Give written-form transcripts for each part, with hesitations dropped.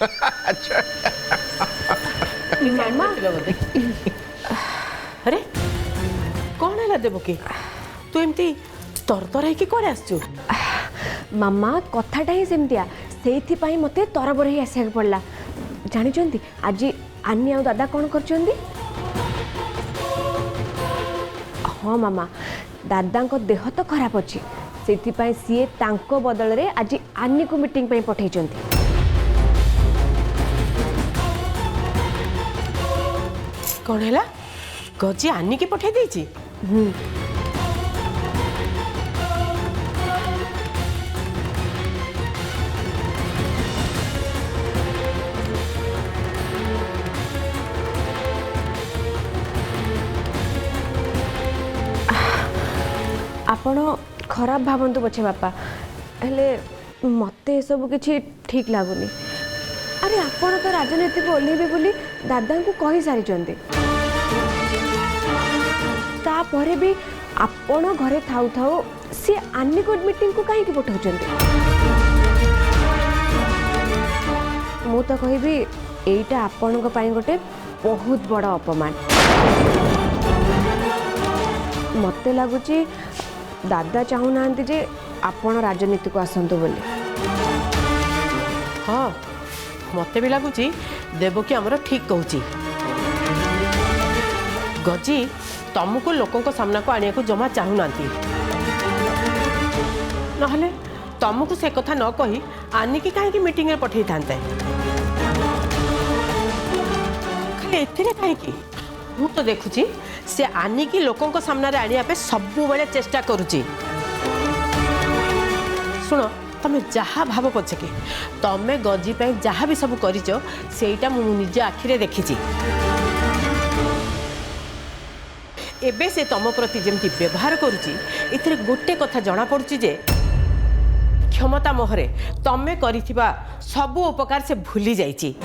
अच्छा मामा अरे कौन है देवकी तू एमती तरतर है कि कौन आसचु मामा कथाटा ही सेमतिया से मते तरबर ही आसिया पड़ला जानी आज आनी आ दादा कौन कर हाँ मामा दादा को देह तो खराब अच्छी से सी तांको बदल रे आज आनी को मीटिंग पे पठे कौन है गजी आनी की पठे देची आपण खराब भावतु पछे बापा हेले मते सब किछि ठीक लागुनी अरे आपण तो राजनीति को ओल्हेबे बोली दादा को कहि सारी चंदी तापरे भी आपण घरे थाउ थाउ सी आनी को मीटिंग को काहे की पठाउचंदी मु तो कहबी एटा आपण को पई गोटे बहुत बड़ अपमान मते लागुची दादा चाहू ना जे आपण राजनीति को आसंतु बोली हाँ मते भी लगुच देवकी आमर ठीक कहूची गजी तुमको लोकों सामना को आने को जमा चाहूना नहले तुमको से कथा न कही आनी की कहीं मीटिंग में पठे था खाली एथिरे कहीं मु तो देखुची से आनी की लोकों को सामना रे आनिया पे सबु बेले चेष्टा करूची सुनो तमे जहा भाव पछके तमे गजी पे जहा भी सब करिचो सेटा मु निज आखिरे देखिची एबे से तम प्रति जेमती व्यवहार करूची इथिरे गोटे कथा जाना पड़ुची जे क्षमता मोहरे तमे करिथिबा सबु उपकार से भूली जाइची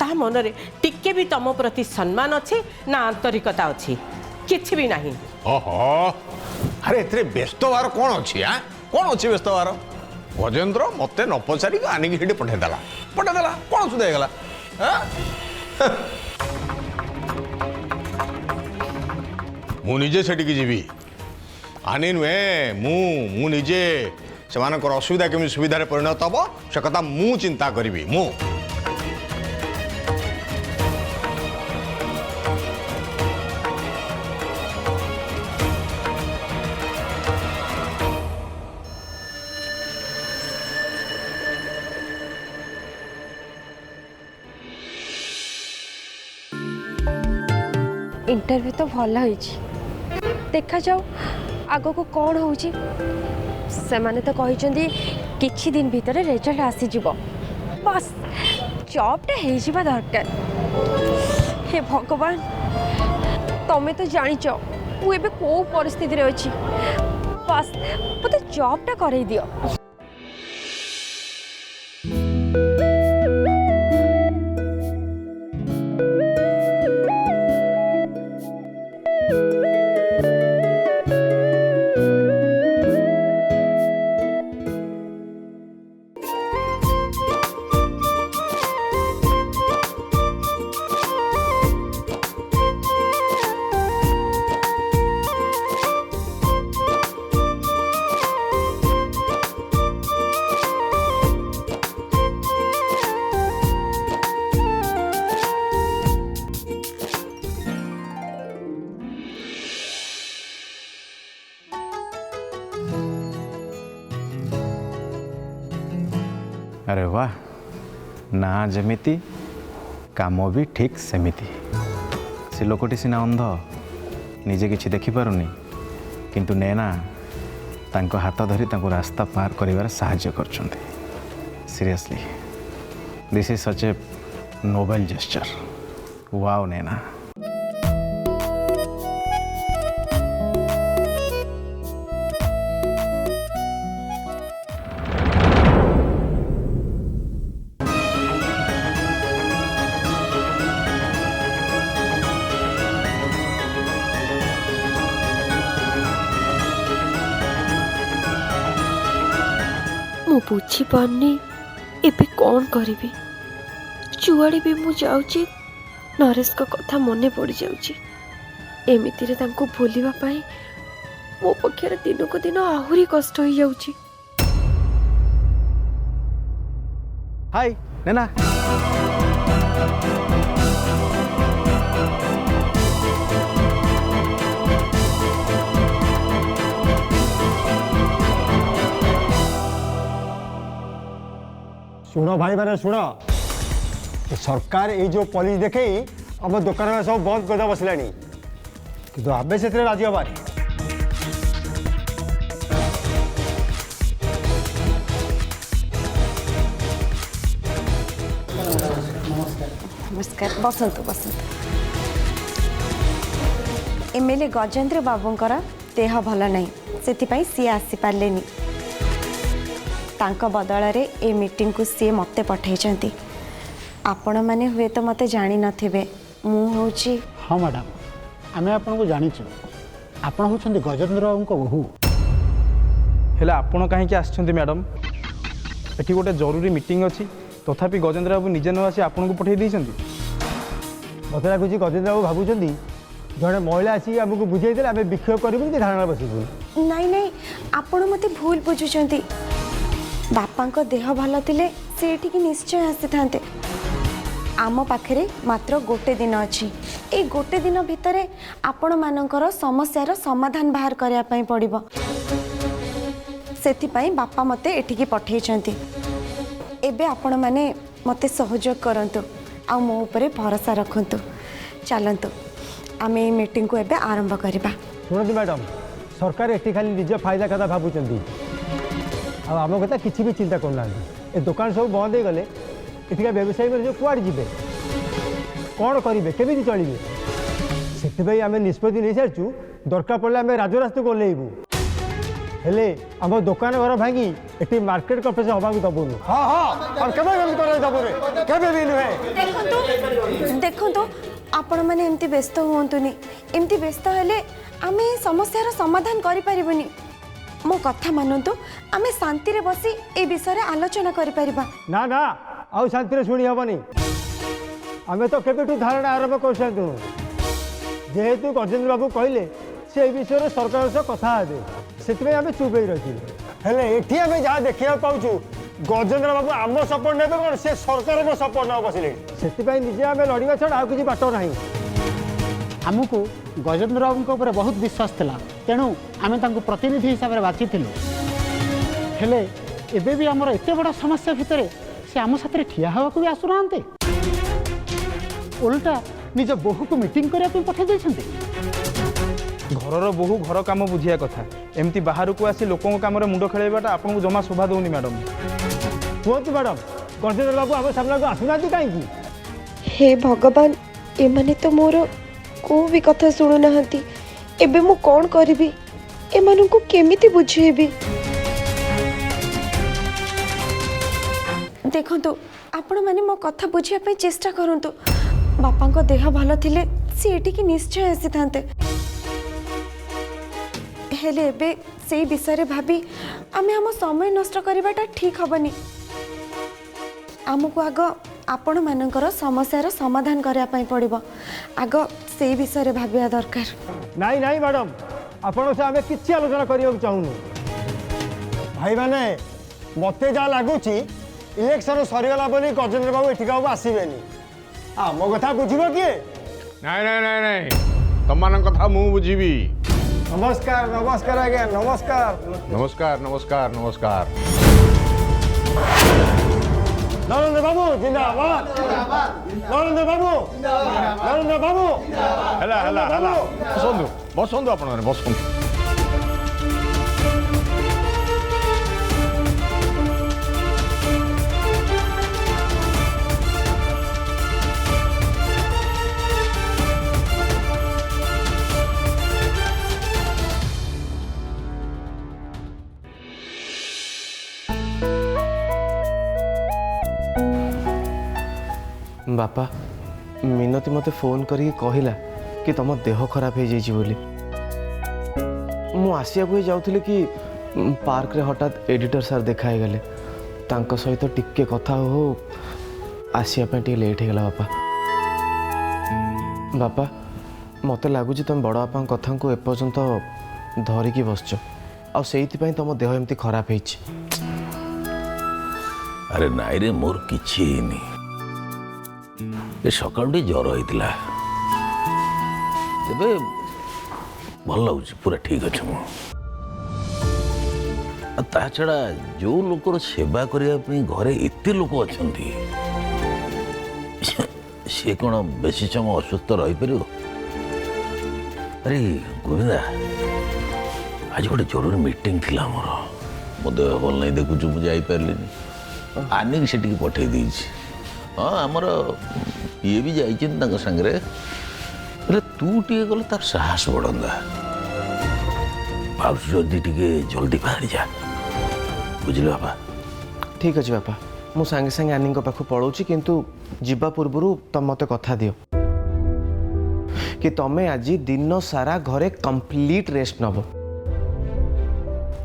ता मनरे टिके भी तम प्रति सम्मान अच्छे ना आंतरिकता अच्छी किछि भी नहीं ओहो अरे एथरे व्यस्त बार कौन अच्छी हाँ कौन अच्छी व्यस्त बार गजेंद्र मते न पचारि आनी की हेडी पठेदेला कौन सुधा गला मु निजे सेठी की जीवी आनी नुहे मु निजे से असुविधा केमी सुविधा परिणत हम से कथा मु चिंता करी मु इंटरव्यू तो भल हो देखा जाओ आग को कौन हो से तो कहते किछि दिन भीतर रिजल्ट आसी जीवो बस जॉबटा हो जावा दरकार हे भगवान तमे तो जानिच मुझे कौ परिस्थिति अच्छी बस मत जॉबटा करई दियो अरे वाह ना जमिति काम भी ठीक सेमिति से लोकटी सिना अंध निजे किछि देखि पारुनी किंतु नैना तांको हाथ धरी तांको रास्ता पार करिवार सहाय्य करछन्ते seriously this is such a noble gesture wow Naina मु बुझी पारनी एबे कौन करिबी जुआड़े भी मु जाउची नरेश का कथा मने पड़ जाउची एमिति रे तांको भूलिबा पाई मो पक्षरे दिन को दिन आहुरी कष्ट हो जाउची। हाय नैना शुण भाई मैंने शुण सरकार ये जो पॉलिसी देखे आम दुकान में सब बंद कर बसला कि आमे से राजी हबार नमस्कार बसंतु बसंतु एमएलए गजेंद्र बाबूंकर देह भल नहीं से सी आसी पार्लेनी तांको बदल रे ए मीटिंग को सी मते पठेइचंती आपण माने हुए तो मते जानी नथिबे मु होची। हाँ मैडम आम आपको जाचु आप गजेंद्र बाबू को बहु हेले आपण कहीं आसछंती मैडम एठी गोटे जरूरी मीटिंग अच्छी तथापि गजेंद्र बाबू निजे न आसी आपन को पठे देइछंती। मत लगुच गजेंद्र बाबू भावुं जड़े महिला आसिक आमको बुझे आम विक्षोभ करूँ कि धारणा बसबू नहीं नहीं आपण मते भूल बुझुचंती बापा को देह भल थिले से एठिकी निश्चय आसी थांते आम पाखरे मात्र गोटे दिन अच्छी ए गोटे दिन भितरे आपण मानकर समस्यार समाधान बाहर करने पई पड़िबो सेथिपाई बापा मते एठिकी पठेइचंती एबे आपण माने मते सहयोग करंतु आ मो उपरे भरोसा रखंतु चलंतु आम ये मीटिंग को एबे आरंभ करबा। शुणु मैडम सरकार एटी खाली निज फायदा कथा भावुं आम कथा किसी भी चिंता करना ए दुकान सब बंद हो गले एटिका व्यवसायी मैंने कुआड़े जीवे कौन करेंगे केमी चलिए से आम निष्पत्ति नहीं सारी दरकार पड़े आम राजरास्ता को ओह्लैबू हेले आम दुकान घर भांगी एटी मार्केट कॉर्पोरेशन हवा दबुनु। हाँ हाँ देखो आपण मैंने एमती व्यस्त हुंतुनी एमती व्यस्त हेले आमे समस्यार समाधान करि परिबनी मो कथा मानतु आमे शांति रे बसी ए विषय रे आलोचना करि परिबा। ना ना आउ शांति रे सुनी हबनी आमे तो केबेठू धारणा आरंभ कर सन्तु जेहेतु गजेंद्र बाबू कहले से विषय रे सरकार से कथा हेबे सेतबे आमे चुप ही रही हेले एठी आमे जा देखिया पाउछु गजेंद्र बाबू आम सपोर्ट नेबे कोन से सरकार को सपोर्ट न बसिले सेतबे निजे आमे लड़िबा छडा आ किछि बाटो नाही आमको गजेंद्र बाबू ऊपर बहुत विश्वास था तेणु आम प्रतिनिधि हिसाब से बाछी हेले एबे भी आमर एत बड़ा समस्या भितर से आम साथ ठिया हवा भी आसुना उल्टा निज बोहू को मीटिंग करने पठे देते घरर बोहू घर काम बुझिया कथा एमती बाहर को आसी लोकों काम मुंड खेलवाटा आपको जमा शोभा दौनी मैडम। कहतु मैडम गजेंद्र बाबू आम सामना को आसुना कहीं हे भगवान एमाने तो मोर को भी कथा शुणु नाहंती एबे मु कौन करिबी एमानन को केमिति बुझेबी। देखंतु आपण माने मो कथा बुझिया पे चेष्टा करंतु बापा को देह भल थिले से एठी की निश्चय आसी थांते हेले एबे सेई विषय रे भाबी आमे हम समय नष्ट करबाटा ठीक हबनी आमको आग आपण मानकर समस्यार समाधान करने पई पड़िबो आग से विषय रे भाबिया दरकार। नहीं नहीं मैडम आपण से आमे किछि आलोचना करियो चाहूनु भाई माने मते जा लागुची इलेक्शन सरीगला बोली गजेंद्र बाबू एठिका आसीबेनी आम कथा बुझिबो किए नहीं नहीं नहीं नहीं तमान कथा मु बुझीबी। नमस्कार नमस्कार आज्ञा नमस्कार नमस्कार नमस्कार नमस्कार। नरेंद्र बाबू जिंदाबाद नरेंद्र बाबू नरेंद्र बाबू हला हला हला बसंतु बसंतु आपण माने बसंतु। बापा मिनती मते फोन करी कहला कि तुम देह खराब हो जाइए बोली मु आसिया को जाऊली कि पार्क रे हठात एडिटर सर देखाई गले तांको सहित टिके कथा हो आसिया पे टिके लेट होगला बापा बापा मत लगुच तुम बड़ बापा कथा को एपर्यंत धरिकी बसच आ से तुम देह एमती खराब हो अरे नाई रे मोर किछि हेनी ए सकाळ ज्वर होइतिला तेबे भल लगुच पूरा ठीक अच्छे मु ता छड़ा जो लोकर सेवा करने घरे एते लोक अच्छे सी कौन बेसी समय असुस्थ रही पार। अरे गोविंदा आज गोटे जरूरी मीटिंग थी मोर मो देह भल नहीं देखु मुझे पारे आनिक से पठे दी हाँ आमर ये भी जाइए सांगे तू टे गले तार साहस बढ़ा भावुँ जल्दी टे जल्दी बाहरी जा बुझल बापा। ठीक अच्छे बापा मु सांगे सांगे आनी पाख पलाऊँ किंतु जीवा पूर्व तुम मत कथा दियो कि तमें आज दिन सारा घरे कंप्लीट रेस्ट नब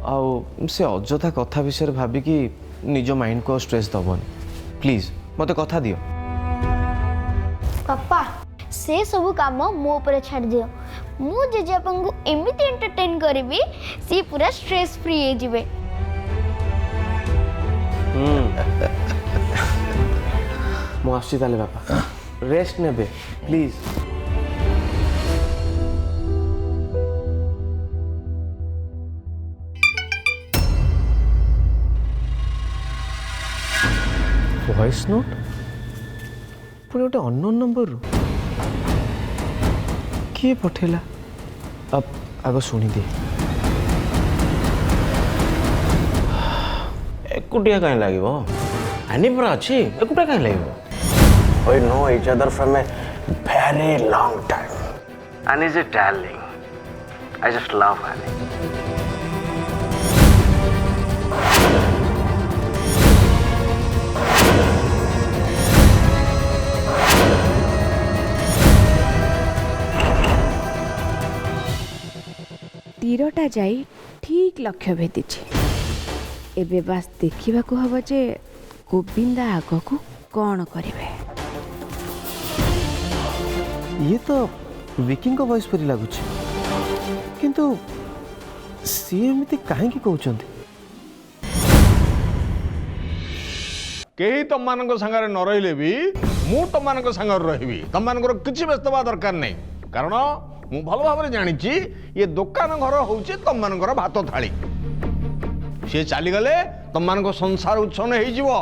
आउ से अजथा कथा विषय भाविकी निज माइंड को स्ट्रेस दबन प्लीज मत कथा दियो। पापा से सब काम मो ऊपर छाड़ दियो मु जेजेपा को एमिति एंटरटेन करिवि सी पूरा स्ट्रेस फ्री हे जिवे। मु आसी ताले बापा रेस्ट नेबे प्लीज। वॉइस नोट पुणी गोटे अननोन नंबर किए पठेला अब आग शुणी दिए एकुटिया कहीं लगे आनी पूरा अच्छी एकुटिया कहीं लगे We know each other from a very long time. Annie is a darling. I just love Annie. तीरटा जाई ठीक लक्ष्य भेदी एबे बास देखा हम जे गोविंदा आग को कौन करें। ये तो विकी को वॉइस परी लगुच किंतु सी एमती कहीं कहते कहीं तुम मान सांगे न रही भी मु तुम मान सांगे रही तुम मान किसी व्यस्त हवा दरकार नहीं कारण मु भल भाव जानी ये दुकान घर हूँ तुम मान भात थाली सी चलीगले तुम मान संसार उच्छन हो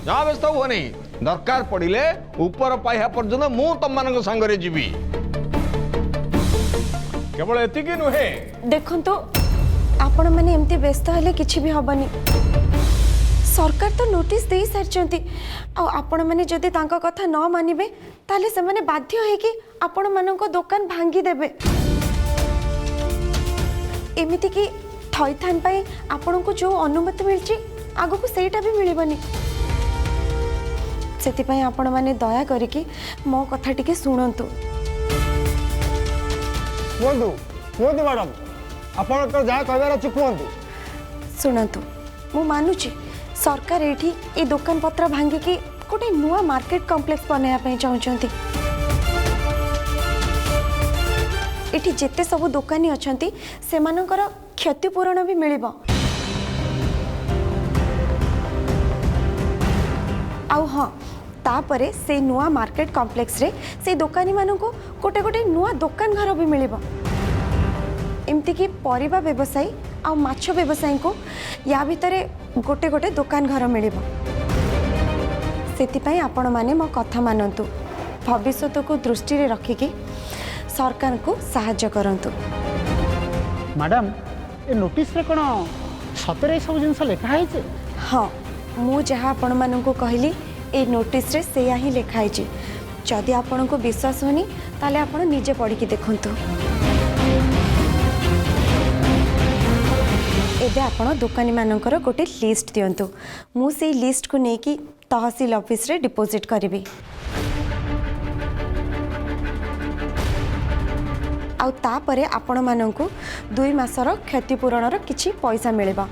जहाँ व्यस्त हुआ नहीं दरकार पड़े ऊपर पाइबा पर्यंत मु तुम मान सांगे जीवी केवल एति नुहे। देखो तो आपण मैंने एमती व्यस्त हेले किछि भी हबनी सरकार तो नोटिस दे सारी आपण मैंने जदि तांका कथा न मानिबे ताले से माने बाध्य है कि आपण मानको दुकान भांगी देबे एमिति कि थैथान पाई आपण को जो अनुमति मिलची आगो को सेटा भी मिलिबनी सेति आपण माने दया करिकि मो कथा टिके सुनंतु। कुहतु कुहतु मैडम आपन तो जहाँ कहबार अच्छी कहतु शुणु मु मानुची सरकार एठी ए दुकान पत्र भांगी की गोटे नुआ मार्केट कॉम्प्लेक्स बनाया चाहते एठी जेते सब दुकानी अछंती सेमानकर क्षतिपूरण भी मिलिबो आउ हाँ तापरे से नुआ मार्केट कॉम्प्लेक्स रे से दुकानी मानू को गोटे गोटे नुआ दुकान घर भी मिलिबो एमती कि परिबा व्यवसायी आ माछ व्यवसायी को या भितर गोटे गोटे दुकान घर मिलिबो सेतिपई आपण माने मो कथा मानंतु भविष्यत को दृष्टि रे रखिकी सरकार को सहाय्य करंतु। मैडम ए नोटिस रे कोन सतरे सब जिंस लिखा है जे? हाँ मु जहाँ आपण मानू कहली ए नोटिस रे सेया ही लिखाई जदि आपण को विश्वास होनी ताले आपण निजे पढ़ी की देखंतु। एबे आपण दुकानी मानकर गोटे लिस्ट दियंतु मु से लिस्ट को नेकी तहसील ऑफिस रे डिपॉजिट करिवि आउ तापरे आपण मानंकु 2 मासर क्षतिपूरणर किछि पैसा मिलिबा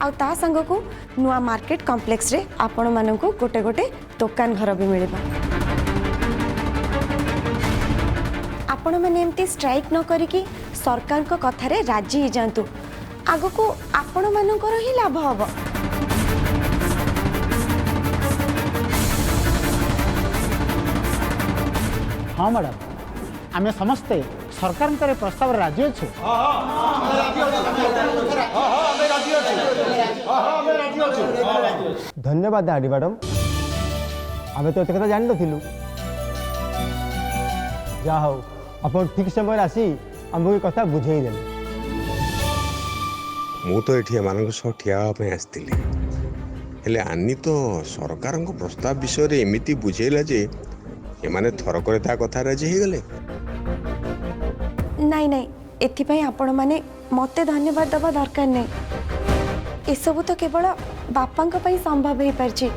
आउ ता संग को नुआ मार्केट कॉम्प्लेक्स रे आपण माननकु गोटे गोटे दुकान घर भी मिलिबा। आपण माने एमती स्ट्राइक न करिकी सरकार को कथा रे राजी ही जांतु आगो को आपण मानकर ही लाभ हबो। हाँ मैडम आम समस्ते सरकार प्रस्ताव राजी अच्छे। धन्यवाद आडी मैडम आम तो एत कथा जान नु जा हो अपन ठीक समय आसी आमको ये कथा बुझे देले। मु तो ये एम सह ठिया आसती हेले आनी तो सरकार प्रस्ताव विषय रे एमिति बुझेला जे एमाने थरकरे ता कथा राजी हो गले। नहीं नहीं एथिपाई आपण माने मते धन्यवाद दबा दरकार नहीं। एसबू तो केवल बापांक पई संभव हो पारछि।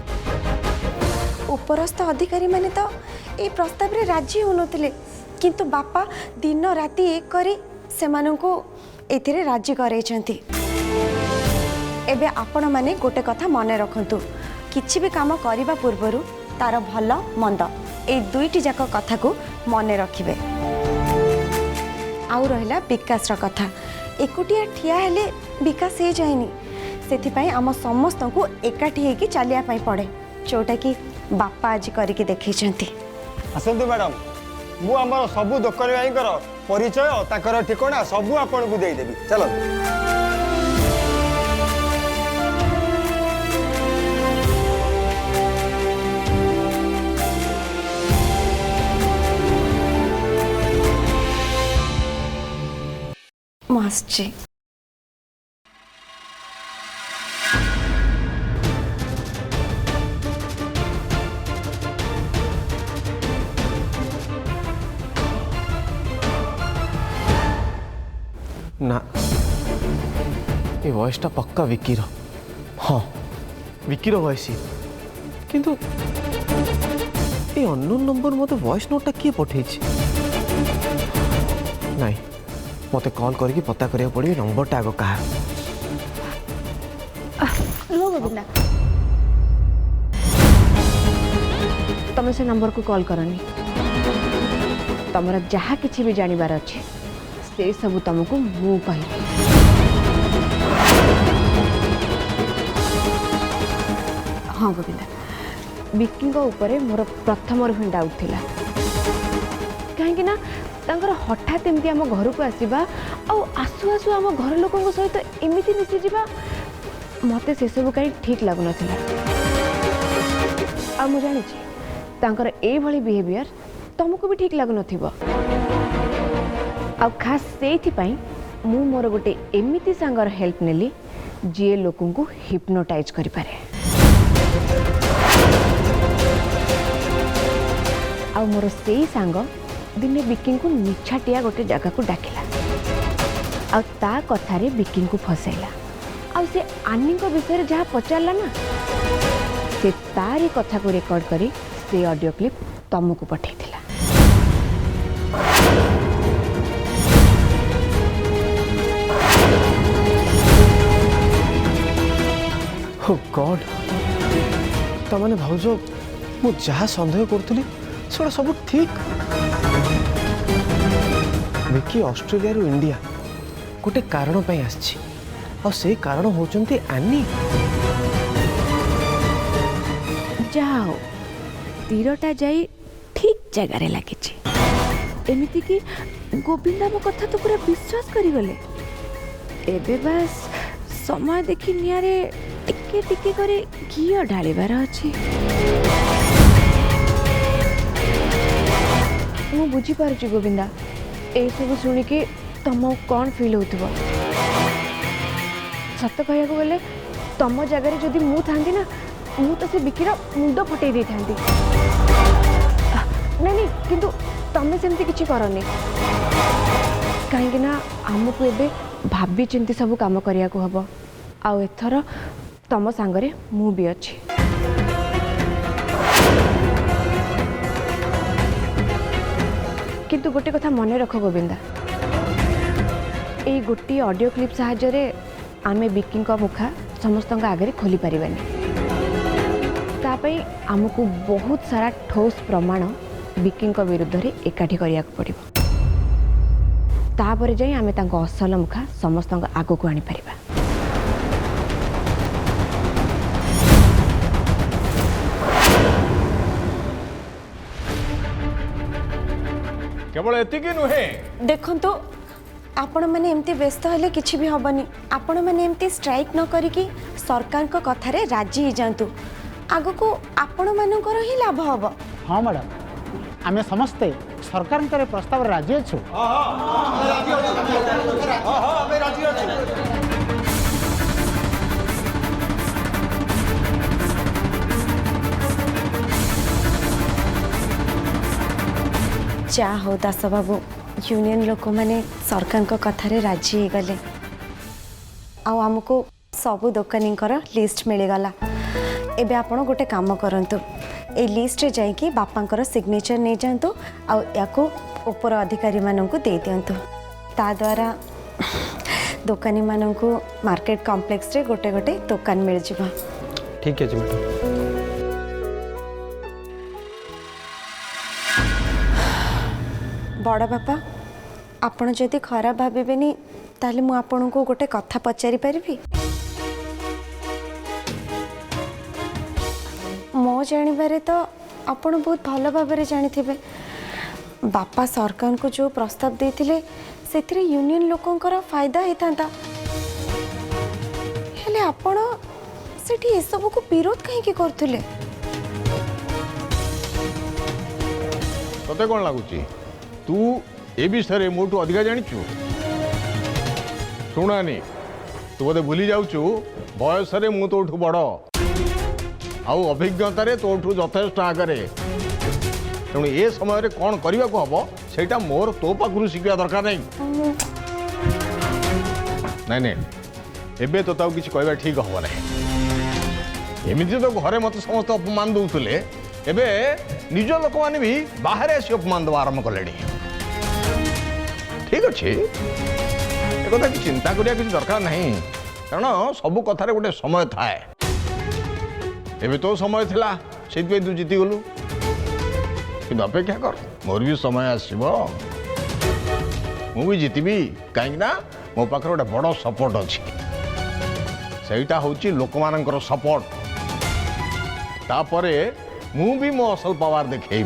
उपरस्थ अधिकारी माने तो ए प्रस्ताव रे राजी होनथिले किंतु बापा दिन राति एक करी सेमानंको एथिरे राजी करैछंती। एबे आपण माने गोटे कथा मने रखंतु किछि भी काम करिबा पूर्वरु तार भल मंद ए दुईटी जाक कथा को मने रखिबे। आउ रहिला विकास रा कथा एकुटिया ठिया हेले विकास हे जायनी सेथिपाई आम समस्त को एकाठी हेकी चलिया पाई पड़े जोटा कि बापा आज करके देखैछंती। आसंतु मैडम मु आमर सबु दुकान भाईकर परिचय ताकर ठिकाना सबू आपन को दे देबी। चलो मास्टर ना ये वॉइसटा पक्का विकीर। हाँ विकीर वॉइस किंतु ये अननोन नंबर मते वॉइस नोटा किए पठे नहीं मते कॉल करके पता करिया पड़ी नंबरटा आगो कहा। गोविंदा तुम से नंबर को कॉल करनी तुमर जहाँ किसी भी जानवर अच्छे से सब तुमको मु कह। हाँ गोविंदा विक्की ऊपर मोर प्रथम ही डाउट थिला कहीं ना तांकर हठात एमती आम घर को आसवा आसु आसु आम घर लोकों सहित एमती मिसी जावा मते से सब कहीं ठीक लगुन आ मु जानी तांकर ए भली बिहेवियर तुमको भी ठीक लगुन आ खास से मु मोर गोटे एमती सांगर हेल्प नेली जी लोकों को हिप्नोटाइज करि पारे आ मोर से सांग दिने विक्की को निछाटिया गोटे जगह को डाकिला आ ता कथारे विक्की को फसैला आ से आनी को विषय जहाँ पचारला ना से तारी कथा को रेकॉर्ड करी से ऑडियो क्लिप तुमको पठेइथिला। ओ गॉड तमाने भाउजो मु जहाँ संदेह करुली सेटा सब ठीक। विक्की ऑस्ट्रेलिया रू इंडिया गोटे कारण पे आछि और से कारण होचंती आनी। जाओ तीरटा जाई ठीक जगार लगी एमती कि गोविंदा मो कथा तो पूरा विश्वास करी गले एबे बस समय देखी नियारे टिके टिके करे घी ढालिबार अछि। मु बुझी पारुची गोविंदा ए सब शुणिकी तुम कौन फिल होथबो सत कहया गले तुम जगह जदि मु थांती ना मु तो से विकीर मुंड फटई दे थांती। नहीं नहीं किंतु तमें सेमती किछि करनी कहीं ना आमको एबे भाभी चिंती सब काम करिया को हबो आ एथर तम सांगरे मु भी अछि। किंतु गोटे कथा मन रख गोविंदा ए गोटे ऑडियो क्लिप साहाय्य आमे विक्की मुखा समस्त आगे खोली पारिबानी तापई आमको बहुत सारा ठोस प्रमाण विकी विरुद्ध रे एकाठी करिया पड़िबो तापर जाई आमे तांको असल मुखा समस्त आगो को आनी परिबा। केवल एतिकी नुहे देखंतु आपण मैंने एमती व्यस्त हेले किछि भी हबनी आपण मैंने एमती स्ट्राइक न करिकी सरकार को कथा रे राजी ही जांतु आगो को आपण मानकर ही लाभ हबो। हाँ मैडम आम समस्ते सरकार प्रस्ताव राजी अच्छु। जा हो दास बाबू यूनियन लोक मैंने सरकार को कथा रे राजी ही गले आमको सबू दोकानी लिस्ट मिलगला। एबे आपण गोटे काम करंतु ए लिस्ट रे जाई कि बापांकर सिग्नेचर नहीं जातु आको ऊपर अधिकारी मानक दे दिंतु ता द्वारा दोकानी मानक मार्केट कॉम्प्लेक्स रे गोटे गोटे दुकान मिल जिवो। ठीक है मैडम। बड़ बापा आपण जदि खराब भावेनि ताले मु आपण को गोटे कथा पचारि परिबी। मो जानिबारे तो आपण बहुत भल भाव जानी बापा सरकार को जो प्रस्ताव देथिले सेथिरे यूनियन लोकंकर फायदा होता हेले आपण सेठी ए सब को विरोध कहीं करथुले तते कोन लागुची तू ए विषय मोटू अधिका जानिचु शुणानी तू बोधे भूली जाऊचु बयस मु तोठू बड़ आउ अभिज्ञतार तोठू यथेष्ट आगे तेणु ए समय कौन करने को हम सेटा मोर तो पाखु शिखा दरकार नहीं नहीं नहीं एबे तो ताऊ किसी कहवा ठीक हम ना एमती तो घरे मत समस्त अपमान दौले एबे निज लोक मैंने भी बाहर आसी अपमान देवा आरंभ कले ठीक अच्छे एक कि चिंता करिया किसी दरकार नहीं कारण सबू कथार गोटे समय थाए एबे तो समय थिला से तू जीति गलु कि अपेक्षा कर मोर भी समय आसो मु भी जीतबी कहीं मो पाखे गोटे बड़ सपोर्ट अच्छी सहीटा हूँ लोक मानकर सपोर्ट तापरे मु भी मो असल पावर देखी